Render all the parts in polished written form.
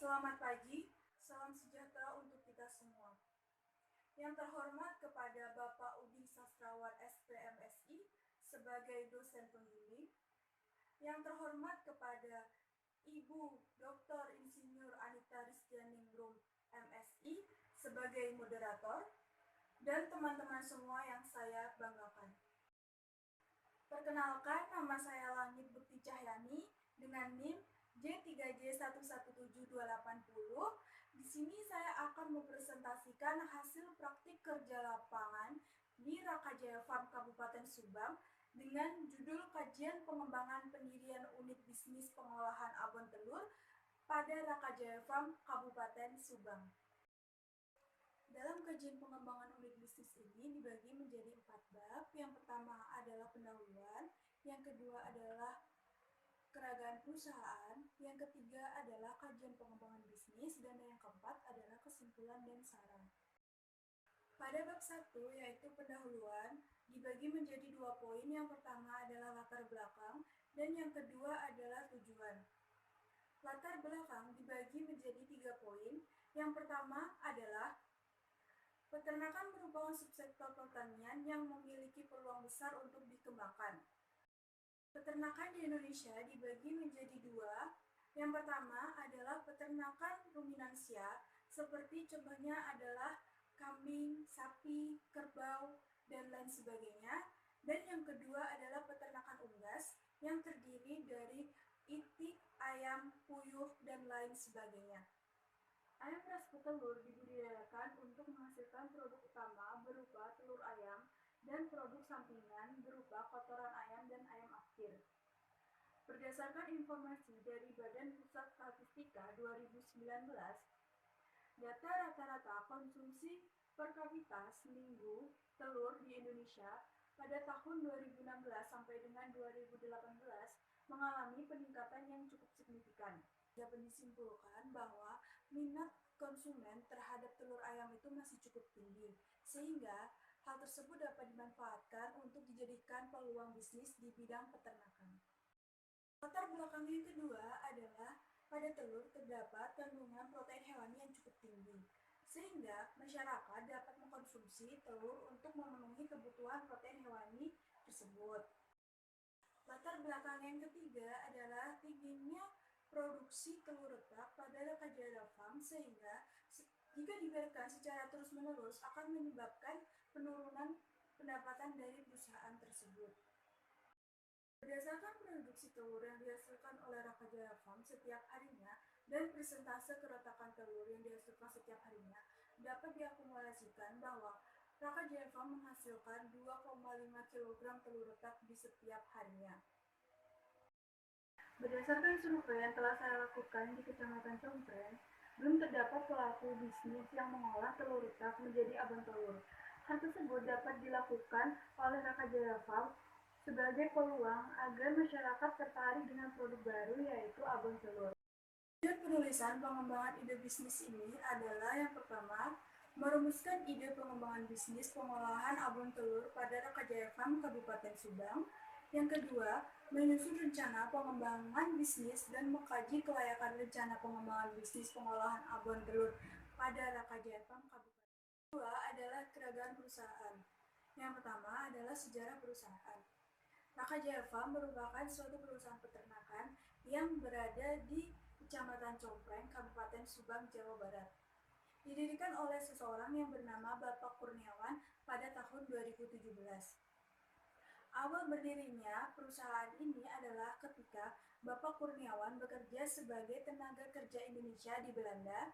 Selamat pagi, salam sejahtera untuk kita semua. Yang terhormat kepada Bapak Udin Sastrawan SPMSI sebagai dosen pembimbing, yang terhormat kepada Ibu Dr. Insinyur Anita Rizkyaningrum MSI sebagai moderator, dan teman-teman semua yang saya banggakan. Perkenalkan, nama saya Langit Bukti Cahyani dengan NIM J3J117280. Di sini saya akan mempresentasikan hasil praktik kerja lapangan di Rakajaya Farm Kabupaten Subang dengan judul Kajian Pengembangan Pendirian Unit Bisnis Pengolahan Abon Telur pada Rakajaya Farm Kabupaten Subang. Dalam kajian pengembangan unit bisnis ini dibagi menjadi 4 bab. Yang pertama adalah pendahuluan, yang kedua adalah keragaan perusahaan, yang ketiga adalah kajian pengembangan bisnis, dan yang keempat adalah kesimpulan dan saran. Pada bab 1, yaitu pendahuluan, dibagi menjadi 2 poin. Yang pertama adalah latar belakang, dan yang kedua adalah tujuan. Latar belakang dibagi menjadi 3 poin. Yang pertama adalah peternakan merupakan subsektor pertanian yang memiliki peluang besar untuk dikembangkan. Peternakan di Indonesia dibagi menjadi 2. Yang pertama adalah peternakan ruminansia, seperti contohnya adalah kambing, sapi, kerbau, dan lain sebagainya. Dan yang kedua adalah peternakan unggas, yang terdiri dari itik, ayam, puyuh, dan lain sebagainya. Ayam ras petelur dibudidayakan untuk menghasilkan produk utama berupa telur ayam dan produk sampingan berupa kotoran ayam dan ayam afkir. Berdasarkan informasi dari Badan Pusat Statistika 2019, data rata-rata konsumsi per kapita seminggu telur di Indonesia pada tahun 2016 sampai dengan 2018 mengalami peningkatan yang cukup signifikan. Dapat disimpulkan bahwa minat konsumen terhadap telur ayam itu masih cukup tinggi, sehingga hal tersebut dapat dimanfaatkan untuk dijadikan peluang bisnis di bidang peternakan. Latar belakang yang kedua adalah pada telur terdapat kandungan protein hewani yang cukup tinggi, sehingga masyarakat dapat mengkonsumsi telur untuk memenuhi kebutuhan protein hewani tersebut. Latar belakang yang ketiga adalah tingginya produksi telur retak pada Rakajaya Farm, sehingga jika dibiarkan secara terus-menerus akan menyebabkan penurunan pendapatan dari perusahaan tersebut. Berdasarkan produksi telur yang dihasilkan oleh Rakajaya Farm setiap harinya dan persentase keretakan telur yang dihasilkan setiap harinya, dapat diakumulasikan bahwa Rakajaya Farm menghasilkan 2,5 kg telur retak di setiap harinya. Berdasarkan survei yang telah saya lakukan di Kecamatan Compreng, belum terdapat pelaku bisnis yang mengolah telur retak menjadi abon telur. Hal tersebut dapat dilakukan oleh Rakajaya Farm sebagai peluang agar masyarakat tertarik dengan produk baru, yaitu abon telur. Tujuan penulisan pengembangan ide bisnis ini adalah yang pertama, merumuskan ide pengembangan bisnis pengolahan abon telur pada Rakajaya Farm Kabupaten Subang. Yang kedua, menyusun rencana pengembangan bisnis dan mengkaji kelayakan rencana pengembangan bisnis pengolahan abon telur pada Rakajaya Farm Kabupaten. Kedua adalah keragaman perusahaan. Yang pertama adalah sejarah perusahaan. Rakajaya Farm merupakan suatu perusahaan peternakan yang berada di Kecamatan Compreng, Kabupaten Subang, Jawa Barat. Didirikan oleh seseorang yang bernama Bapak Kurniawan pada tahun 2017. Awal berdirinya perusahaan ini adalah ketika Bapak Kurniawan bekerja sebagai tenaga kerja Indonesia di Belanda.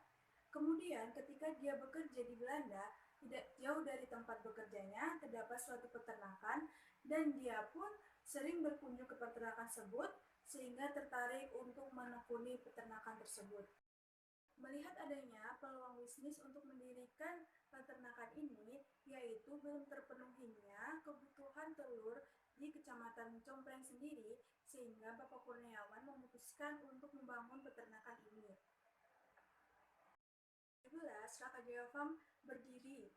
Kemudian ketika dia bekerja di Belanda, tidak jauh dari tempat bekerjanya terdapat suatu peternakan, dan dia pun sering berkunjung ke peternakan tersebut sehingga tertarik untuk menekuni peternakan tersebut. Melihat adanya peluang bisnis untuk mendirikan peternakan ini, yaitu belum terpenuhinya kebutuhan telur di Kecamatan Compreng sendiri, sehingga Bapak Kurniawan memutuskan untuk membangun peternakan ini. 2017, Rakajaya Farm berdiri.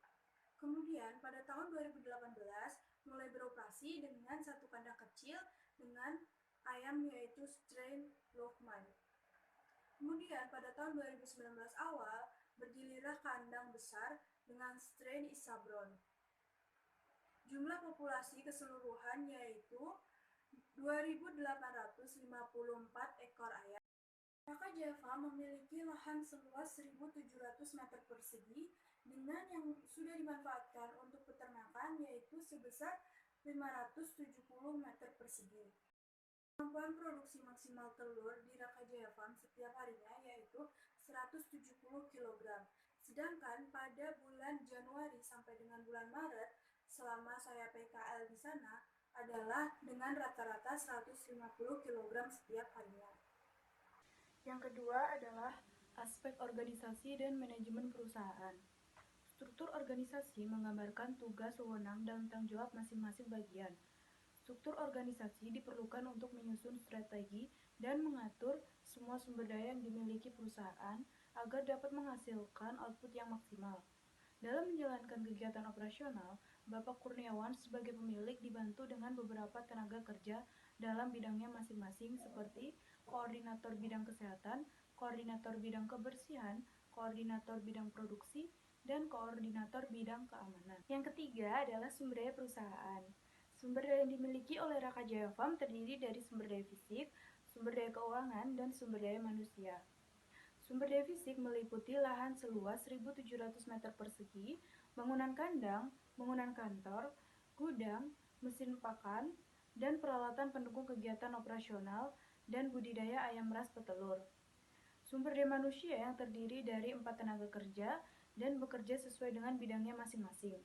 Kemudian pada tahun 2018 mulai beroperasi dengan satu kandang kecil dengan ayam, yaitu strain Lohmann. Kemudian pada tahun 2019 awal, berdirilah kandang besar dengan strain Isabron. Jumlah populasi keseluruhan yaitu 2.854 ekor ayam. Raka Java memiliki lahan seluas 1.700 meter persegi dengan yang sudah dimanfaatkan untuk peternakan yaitu sebesar 570 meter persegi. Kemampuan produksi maksimal telur di Raka Jaya Farm setiap harinya yaitu 170 kg. Sedangkan pada bulan Januari sampai dengan bulan Maret selama saya PKL di sana adalah dengan rata-rata 150 kg setiap harinya. Yang kedua adalah aspek organisasi dan manajemen perusahaan. Struktur organisasi menggambarkan tugas, wewenang, dan tanggung jawab masing-masing bagian. Struktur organisasi diperlukan untuk menyusun strategi dan mengatur semua sumber daya yang dimiliki perusahaan agar dapat menghasilkan output yang maksimal. Dalam menjalankan kegiatan operasional, Bapak Kurniawan sebagai pemilik dibantu dengan beberapa tenaga kerja dalam bidangnya masing-masing seperti koordinator bidang kesehatan, koordinator bidang kebersihan, koordinator bidang produksi, dan koordinator bidang keamanan. Yang ketiga adalah sumber daya perusahaan. Sumber daya yang dimiliki oleh Raka Jaya Farm terdiri dari sumber daya fisik, sumber daya keuangan, dan sumber daya manusia. Sumber daya fisik meliputi lahan seluas 1.700 meter persegi, bangunan kandang, bangunan kantor, gudang, mesin pakan, dan peralatan pendukung kegiatan operasional dan budidaya ayam ras petelur. Sumber daya manusia yang terdiri dari 4 tenaga kerja dan bekerja sesuai dengan bidangnya masing-masing.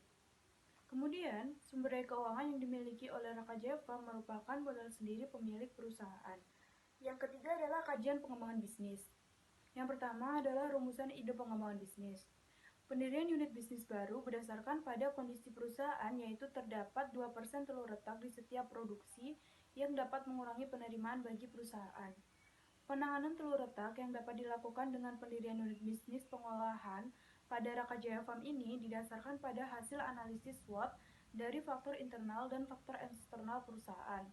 Kemudian, sumber daya keuangan yang dimiliki oleh Raka Jaya Farm merupakan modal sendiri pemilik perusahaan. Yang ketiga adalah kajian pengembangan bisnis. Yang pertama adalah rumusan ide pengembangan bisnis. Pendirian unit bisnis baru berdasarkan pada kondisi perusahaan yaitu terdapat 2% telur retak di setiap produksi yang dapat mengurangi penerimaan bagi perusahaan. Penanganan telur retak yang dapat dilakukan dengan pendirian unit bisnis pengolahan pada Raka Jaya Farm ini didasarkan pada hasil analisis SWOT dari faktor internal dan faktor eksternal perusahaan.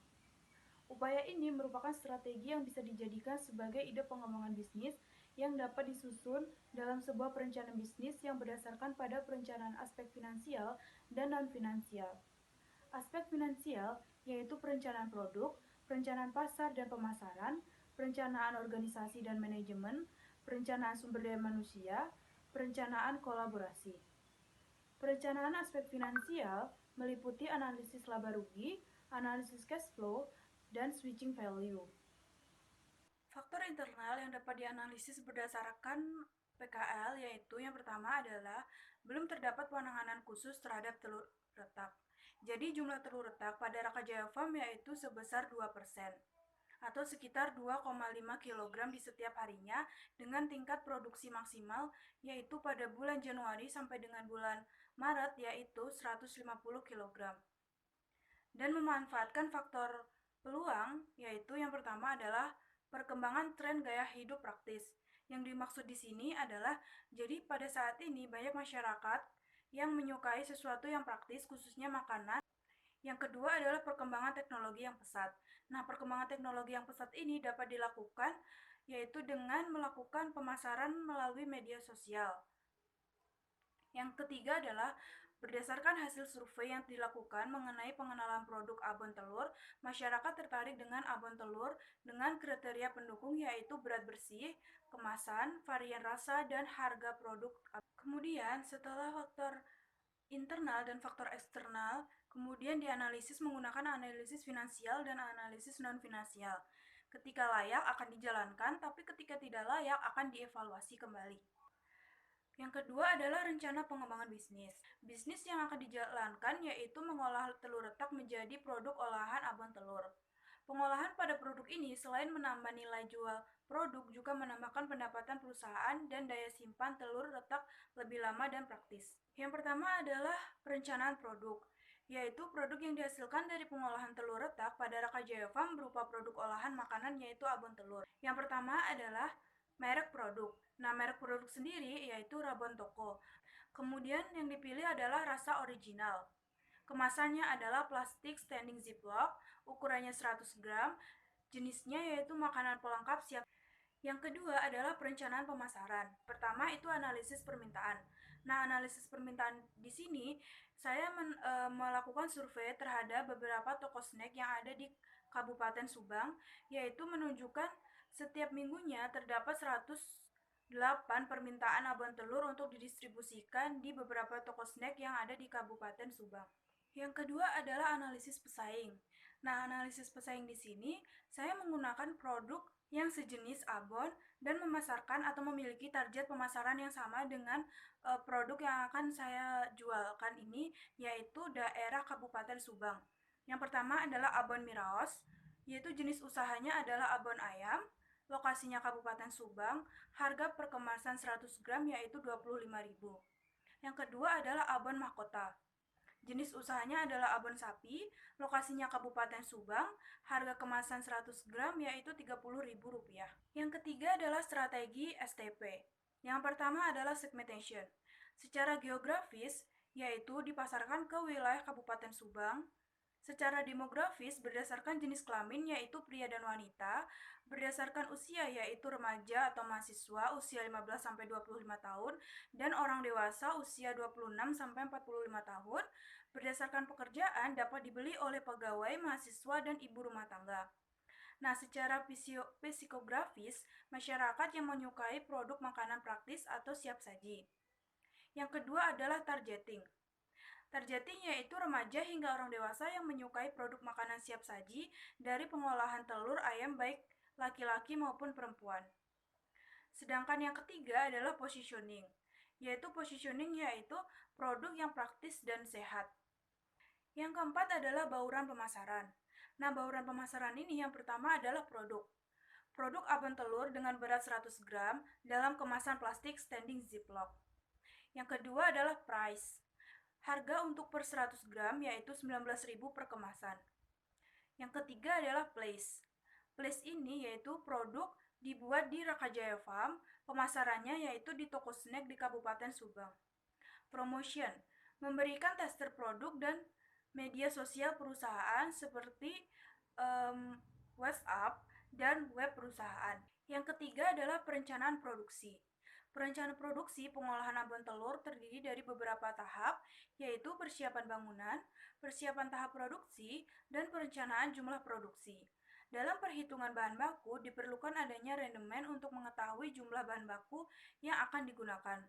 Upaya ini merupakan strategi yang bisa dijadikan sebagai ide pengembangan bisnis yang dapat disusun dalam sebuah perencanaan bisnis yang berdasarkan pada perencanaan aspek finansial dan non-finansial. Aspek finansial yaitu perencanaan produk, perencanaan pasar dan pemasaran, perencanaan organisasi dan manajemen, perencanaan sumber daya manusia, perencanaan kolaborasi. Perencanaan aspek finansial meliputi analisis laba rugi, analisis cash flow, dan switching value. Faktor internal yang dapat dianalisis berdasarkan PKL yaitu yang pertama adalah belum terdapat penanganan khusus terhadap telur retak. Jadi jumlah telur retak pada Raka Jaya Farm yaitu sebesar 2% atau sekitar 2,5 kg di setiap harinya dengan tingkat produksi maksimal yaitu pada bulan Januari sampai dengan bulan Maret yaitu 150 kg. Dan memanfaatkan faktor peluang yaitu yang pertama adalah perkembangan tren gaya hidup praktis. Yang dimaksud di sini adalah jadi pada saat ini banyak masyarakat yang menyukai sesuatu yang praktis khususnya makanan. Yang kedua adalah perkembangan teknologi yang pesat. Nah, perkembangan teknologi yang pesat ini dapat dilakukan yaitu dengan melakukan pemasaran melalui media sosial. Yang ketiga adalah berdasarkan hasil survei yang dilakukan mengenai pengenalan produk abon telur, masyarakat tertarik dengan abon telur dengan kriteria pendukung yaitu berat bersih, kemasan, varian rasa, dan harga produk. Kemudian setelah faktor internal dan faktor eksternal, kemudian dianalisis menggunakan analisis finansial dan analisis non-finansial. Ketika layak akan dijalankan, tapi ketika tidak layak akan dievaluasi kembali. Yang kedua adalah rencana pengembangan bisnis. Bisnis yang akan dijalankan yaitu mengolah telur retak menjadi produk olahan abon telur. Pengolahan pada produk ini selain menambah nilai jual produk juga menambahkan pendapatan perusahaan dan daya simpan telur retak lebih lama dan praktis. Yang pertama adalah perencanaan produk, yaitu produk yang dihasilkan dari pengolahan telur retak pada Raka Jaya Farm berupa produk olahan makanan yaitu abon telur. Yang pertama adalah merek produk. Nah, merek produk sendiri yaitu Rabon Toko. Kemudian yang dipilih adalah rasa original. Kemasannya adalah plastik standing ziplock, ukurannya 100 gram, jenisnya yaitu makanan pelengkap siap. Yang kedua adalah perencanaan pemasaran. Pertama itu analisis permintaan. Nah, analisis permintaan di sini saya melakukan survei terhadap beberapa toko snack yang ada di Kabupaten Subang, yaitu menunjukkan setiap minggunya terdapat 108 permintaan abon telur untuk didistribusikan di beberapa toko snack yang ada di Kabupaten Subang. Yang kedua adalah analisis pesaing. Nah, analisis pesaing di sini saya menggunakan produk yang sejenis abon dan memasarkan atau memiliki target pemasaran yang sama dengan produk yang akan saya jualkan ini, yaitu daerah Kabupaten Subang. Yang pertama adalah abon Miraos, yaitu jenis usahanya adalah abon ayam, lokasinya Kabupaten Subang, harga per kemasan 100 gram yaitu 25.000. Yang kedua adalah abon mahkota. Jenis usahanya adalah abon sapi, lokasinya Kabupaten Subang, harga kemasan 100 gram yaitu Rp30.000. Yang ketiga adalah strategi STP. Yang pertama adalah segmentation. Secara geografis, yaitu dipasarkan ke wilayah Kabupaten Subang. Secara demografis, berdasarkan jenis kelamin yaitu pria dan wanita, berdasarkan usia yaitu remaja atau mahasiswa usia 15-25 tahun, dan orang dewasa usia 26-45 tahun, berdasarkan pekerjaan dapat dibeli oleh pegawai, mahasiswa, dan ibu rumah tangga. Nah, secara psikografis, masyarakat yang menyukai produk makanan praktis atau siap saji. Yang kedua adalah targeting. Targeting yaitu remaja hingga orang dewasa yang menyukai produk makanan siap saji dari pengolahan telur ayam baik laki-laki maupun perempuan. Sedangkan yang ketiga adalah positioning, yaitu produk yang praktis dan sehat. Yang keempat adalah bauran pemasaran. Nah, bauran pemasaran ini yang pertama adalah produk. Produk abon telur dengan berat 100 gram dalam kemasan plastik standing ziplock. Yang kedua adalah price. Harga untuk per 100 gram yaitu 19.000 per kemasan. Yang ketiga adalah place. Place ini yaitu produk dibuat di Rakajaya Farm, pemasarannya yaitu di toko snack di Kabupaten Subang. Promotion, memberikan tester produk dan media sosial perusahaan seperti WhatsApp dan web perusahaan. Yang ketiga adalah perencanaan produksi. Perencanaan produksi pengolahan abon telur terdiri dari beberapa tahap, yaitu persiapan bangunan, persiapan tahap produksi, dan perencanaan jumlah produksi. Dalam perhitungan bahan baku, diperlukan adanya rendemen untuk mengetahui jumlah bahan baku yang akan digunakan.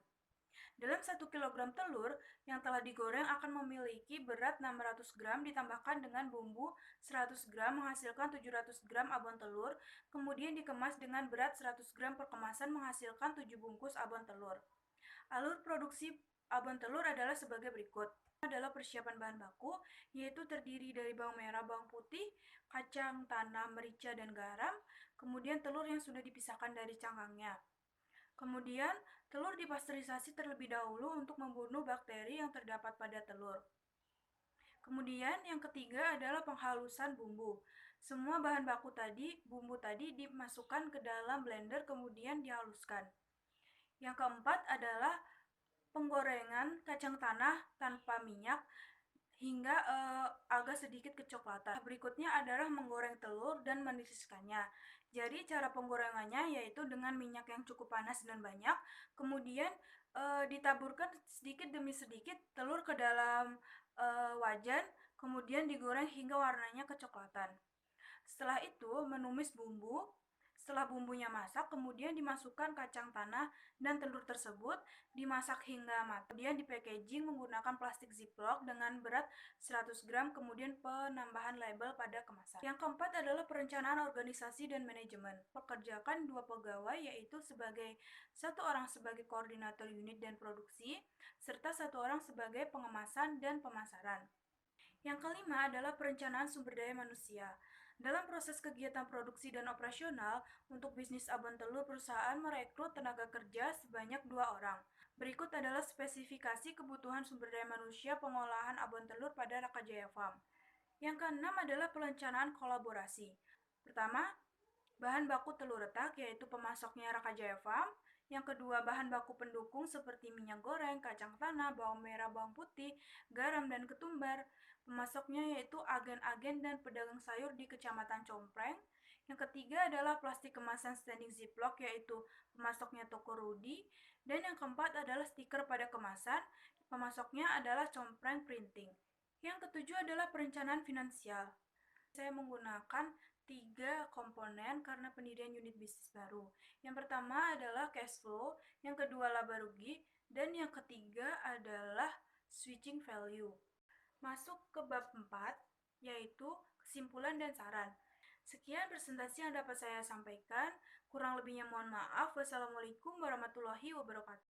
Dalam 1 kg telur yang telah digoreng akan memiliki berat 600 gram ditambahkan dengan bumbu 100 gram menghasilkan 700 gram abon telur, kemudian dikemas dengan berat 100 gram per kemasan menghasilkan 7 bungkus abon telur. Alur produksi abon telur adalah sebagai berikut. Adalah persiapan bahan baku, yaitu terdiri dari bawang merah, bawang putih, kacang tanah, merica, dan garam, kemudian telur yang sudah dipisahkan dari cangkangnya. Kemudian, telur dipasteurisasi terlebih dahulu untuk membunuh bakteri yang terdapat pada telur. Kemudian, yang ketiga adalah penghalusan bumbu. Semua bahan baku tadi, bumbu tadi dimasukkan ke dalam blender kemudian dihaluskan. Yang keempat adalah penggorengan kacang tanah tanpa minyak hingga agak sedikit kecoklatan. Berikutnya adalah menggoreng telur dan meniriskannya. Jadi cara penggorengannya yaitu dengan minyak yang cukup panas dan banyak, kemudian ditaburkan sedikit demi sedikit telur ke dalam wajan, kemudian digoreng hingga warnanya kecoklatan. Setelah itu menumis bumbu. Setelah bumbunya masak, kemudian dimasukkan kacang tanah dan telur tersebut, dimasak hingga matang. Kemudian di-packaging menggunakan plastik ziplock dengan berat 100 gram, kemudian penambahan label pada kemasan. Yang keempat adalah perencanaan organisasi dan manajemen. Pekerjakan 2 pegawai, yaitu satu orang sebagai koordinator unit dan produksi, serta 1 orang sebagai pengemasan dan pemasaran. Yang kelima adalah perencanaan sumber daya manusia. Dalam proses kegiatan produksi dan operasional, untuk bisnis abon telur perusahaan merekrut tenaga kerja sebanyak 2 orang. Berikut adalah spesifikasi kebutuhan sumber daya manusia pengolahan abon telur pada Rakajaya Farm. Yang keenam adalah perencanaan kolaborasi. Pertama, bahan baku telur retak yaitu pemasoknya Rakajaya Farm. Yang kedua, bahan baku pendukung seperti minyak goreng, kacang tanah, bawang merah, bawang putih, garam, dan ketumbar. Pemasoknya yaitu agen-agen dan pedagang sayur di Kecamatan Compreng. Yang ketiga adalah plastik kemasan standing ziplock, yaitu pemasoknya toko Rudi. Dan yang keempat adalah stiker pada kemasan, pemasoknya adalah Compreng Printing. Yang ketujuh adalah perencanaan finansial. Saya menggunakan 3 komponen karena pendirian unit bisnis baru. Yang pertama adalah cash flow, yang kedua laba rugi, dan yang ketiga adalah switching value. Masuk ke bab 4, yaitu kesimpulan dan saran. Sekian presentasi yang dapat saya sampaikan. Kurang lebihnya mohon maaf. Wassalamualaikum warahmatullahi wabarakatuh.